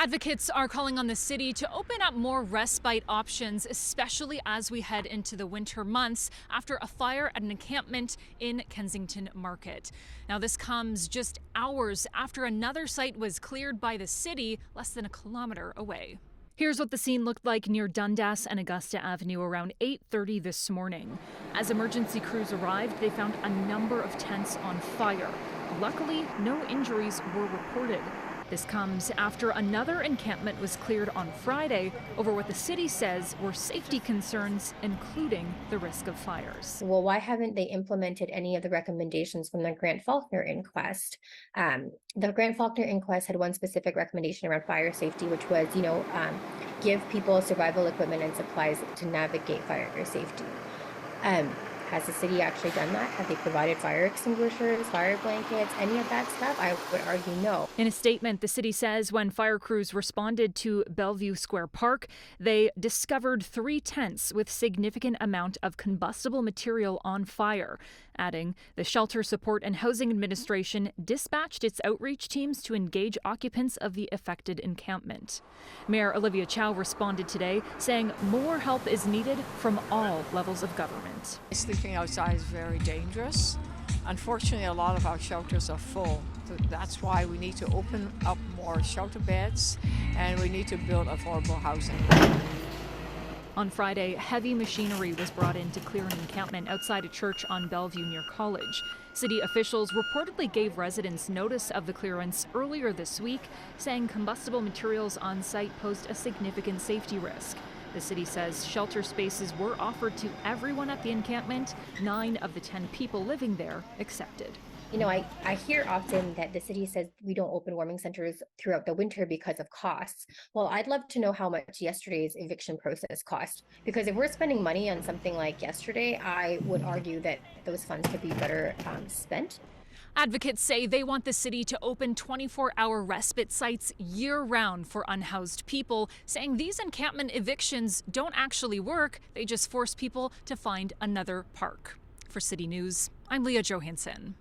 Advocates are calling on the city to open up more respite options, especially as we head into the winter months after a fire at an encampment in Kensington Market. Now, this comes just hours after another site was cleared by the city less than a kilometer away. Here's what the scene looked like near Dundas and Augusta Avenue around 8:30 this morning. As emergency crews arrived, they found a number of tents on fire. Luckily, no injuries were reported. This comes after another encampment was cleared on Friday over what the city says were safety concerns, including the risk of fires. Well, why haven't they implemented any of the recommendations from the Grant Faulkner inquest? The Grant Faulkner inquest had one specific recommendation around fire safety, which was, give people survival equipment and supplies to navigate fire safety. Has the city actually done that? Have they provided fire extinguishers, fire blankets, any of that stuff? I would argue no. In a statement, the city says when fire crews responded to Bellevue Square Park, they discovered 3 tents with significant amount of combustible material on fire. Adding, the Shelter Support and Housing Administration dispatched its outreach teams to engage occupants of the affected encampment. Mayor Olivia Chow responded today, saying more help is needed from all levels of government. Sleeping outside is very dangerous. Unfortunately, a lot of our shelters are full. So that's why we need to open up more shelter beds and we need to build affordable housing. On Friday, heavy machinery was brought in to clear an encampment outside a church on Bellevue near College. City officials reportedly gave residents notice of the clearance earlier this week, saying combustible materials on site posed a significant safety risk. The city says shelter spaces were offered to everyone at the encampment. 9 of the 10 people living there accepted. I hear often that the city says we don't open warming centers throughout the winter because of costs. Well, I'd love to know how much yesterday's eviction process cost, because if we're spending money on something like yesterday, I would argue that those funds could be better spent. Advocates say they want the city to open 24-hour respite sites year-round for unhoused people, saying these encampment evictions don't actually work. They just force people to find another park. For City News, I'm Leah Johansen.